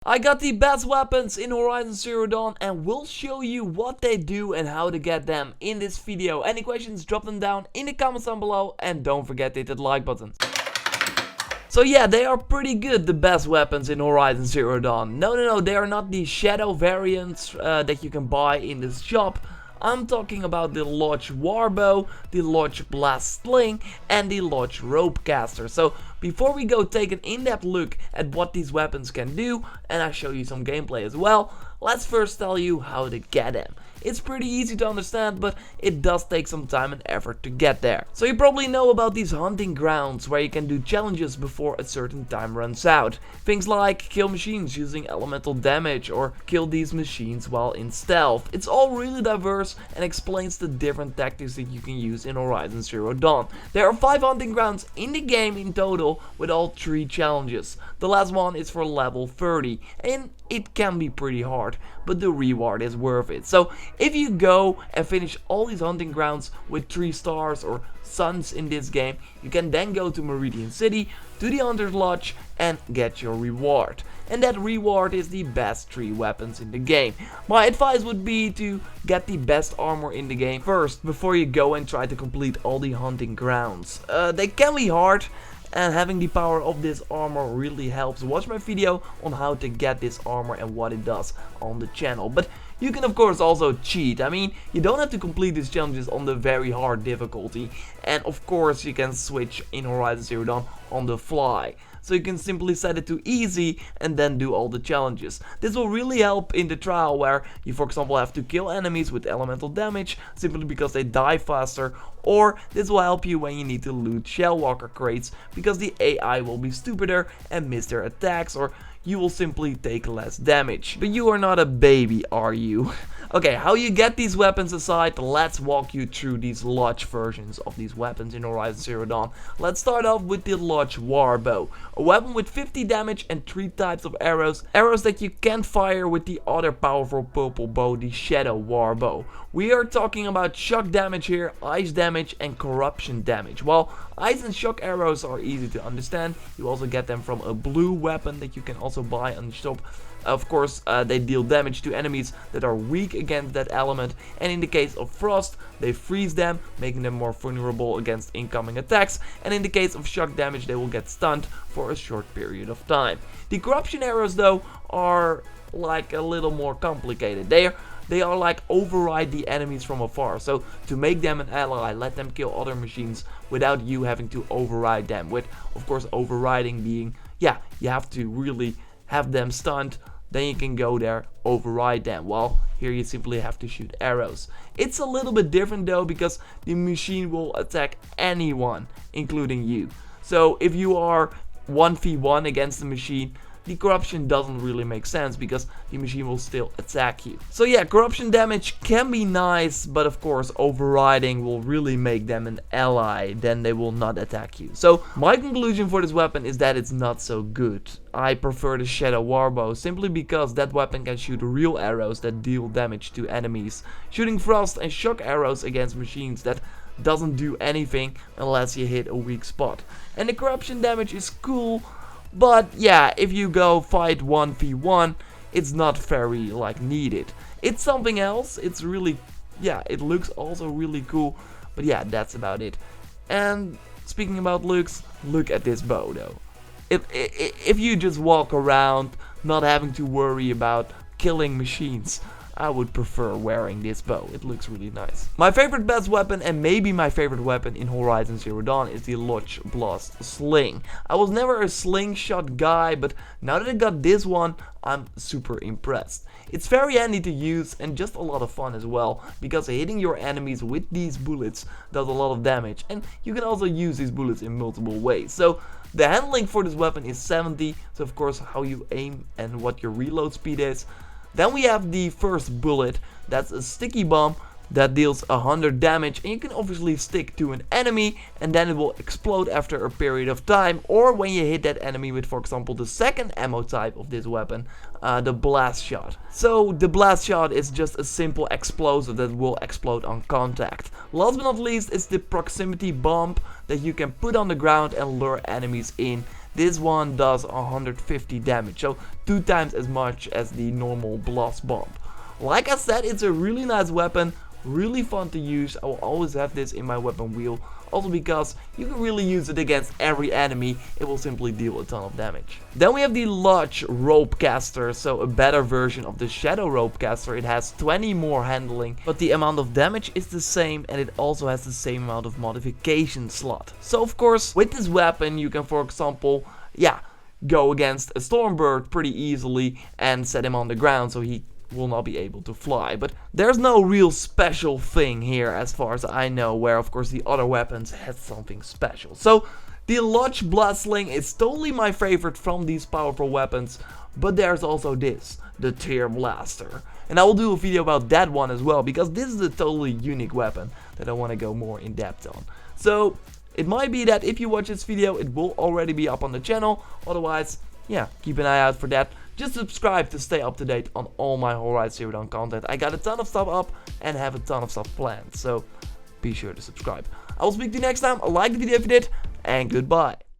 I got the best weapons in Horizon Zero Dawn and will show you what they do and how to get them in this video. Any questions, drop them down in the comments down below and don't forget to hit that like button. So yeah, they are pretty good, the best weapons in Horizon Zero Dawn. No, they are not the shadow variants that you can buy in this shop. I'm talking about the Lodge Warbow, the Lodge Blast Sling, and the Lodge Ropecaster. So before we go take an in-depth look at what these weapons can do, and I show you some gameplay as well, let's first tell you how to get them. It's pretty easy to understand, but it does take some time and effort to get there. So you probably know about these hunting grounds where you can do challenges before a certain time runs out. Things like kill machines using elemental damage or kill these machines while in stealth. It's all really diverse and explains the different tactics that you can use in Horizon Zero Dawn. There are 5 hunting grounds in the game in total with all 3 challenges. The last one is for level 30 and it can be pretty hard, but the reward is worth it. So if you go and finish all these hunting grounds with 3 stars or suns in this game, you can then go to Meridian City, to the Hunter's Lodge and get your reward. And that reward is the best 3 weapons in the game. My advice would be to get the best armor in the game first before you go and try to complete all the hunting grounds. They can be hard, and having the power of this armor really helps. Watch my video on how to get this armor and what it does on the channel. But you can of course also cheat. I mean, you don't have to complete these challenges on the very hard difficulty. And of course you can switch in Horizon Zero Dawn on the fly. So you can simply set it to easy and then do all the challenges. This will really help in the trial where you for example have to kill enemies with elemental damage simply because they die faster, or this will help you when you need to loot Shellwalker crates because the AI will be stupider and miss their attacks, or you will simply take less damage. But you are not a baby, are you? Okay, how you get these weapons aside, let's walk you through these Lodge versions of these weapons in Horizon Zero Dawn. Let's start off with the Lodge Warbow, a weapon with 50 damage and 3 types of arrows that you can't fire with the other powerful purple bow, the Shadow Warbow. We are talking about shock damage here, ice damage and corruption damage. While ice and shock arrows are easy to understand, you also get them from a blue weapon that you can also buy on the shop. Of course, they deal damage to enemies that are weak against that element, and in the case of frost, they freeze them, making them more vulnerable against incoming attacks, and in the case of shock damage, they will get stunned for a short period of time. The corruption arrows though are like a little more complicated. They are like override the enemies from afar, so to make them an ally, let them kill other machines without you having to override them, with of course overriding being, yeah, you have to really have them stunned, then you can go there, override them. Well, here you simply have to shoot arrows. It's a little bit different though, because the machine will attack anyone, including you. So if you are 1v1 against the machine, the corruption doesn't really make sense because the machine will still attack you. So yeah, corruption damage can be nice, but of course overriding will really make them an ally, then they will not attack you. So my conclusion for this weapon is that it's not so good. I prefer the Shadow Warbow simply because that weapon can shoot real arrows that deal damage to enemies, shooting frost and shock arrows against machines that doesn't do anything unless you hit a weak spot. And the corruption damage is cool, but yeah, if you go fight 1v1, it's not very like needed. It's something else. It's really, yeah, it looks also really cool, but yeah, that's about it. And speaking about looks, look at this bow though. If you just walk around not having to worry about killing machines, I would prefer wearing this bow. It looks really nice. My favorite best weapon, and maybe my favorite weapon in Horizon Zero Dawn, is the Lodge Blast Sling. I was never a slingshot guy, but now that I got this one, I'm super impressed. It's very handy to use and just a lot of fun as well, because hitting your enemies with these bullets does a lot of damage, and you can also use these bullets in multiple ways. So the handling for this weapon is 70, so of course how you aim and what your reload speed is. Then we have the first bullet, that's a sticky bomb that deals 100 damage, and you can obviously stick to an enemy and then it will explode after a period of time, or when you hit that enemy with, for example, the second ammo type of this weapon, the blast shot. So the blast shot is just a simple explosive that will explode on contact. Last but not least, it's the proximity bomb that you can put on the ground and lure enemies in. this one does 150 damage, so 2 times as much as the normal blast bomb. Like I said, it's a really nice weapon, really fun to use. I will always have this in my weapon wheel, also because you can really use it against every enemy. It will simply deal a ton of damage. Then we have the large ropecaster, so a better version of the shadow ropecaster. It has 20 more handling, but the amount of damage is the same, and it also has the same amount of modification slot. So of course, with this weapon you can, for example, go against a stormbird pretty easily and set him on the ground so he will not be able to fly. But there's no real special thing here as far as I know, where of course the other weapons had something special. So the large blast sling is totally my favorite from these powerful weapons, but there's also this, the tear blaster, and I will do a video about that one as well, because this is a totally unique weapon that I want to go more in depth on. So it might be that if you watch this video it will already be up on the channel, otherwise keep an eye out for that. Just subscribe to stay up to date on all my Horizon Zero Dawn content. I got a ton of stuff up and have a ton of stuff planned, so be sure to subscribe. I will speak to you next time. Like the video if you did, and goodbye.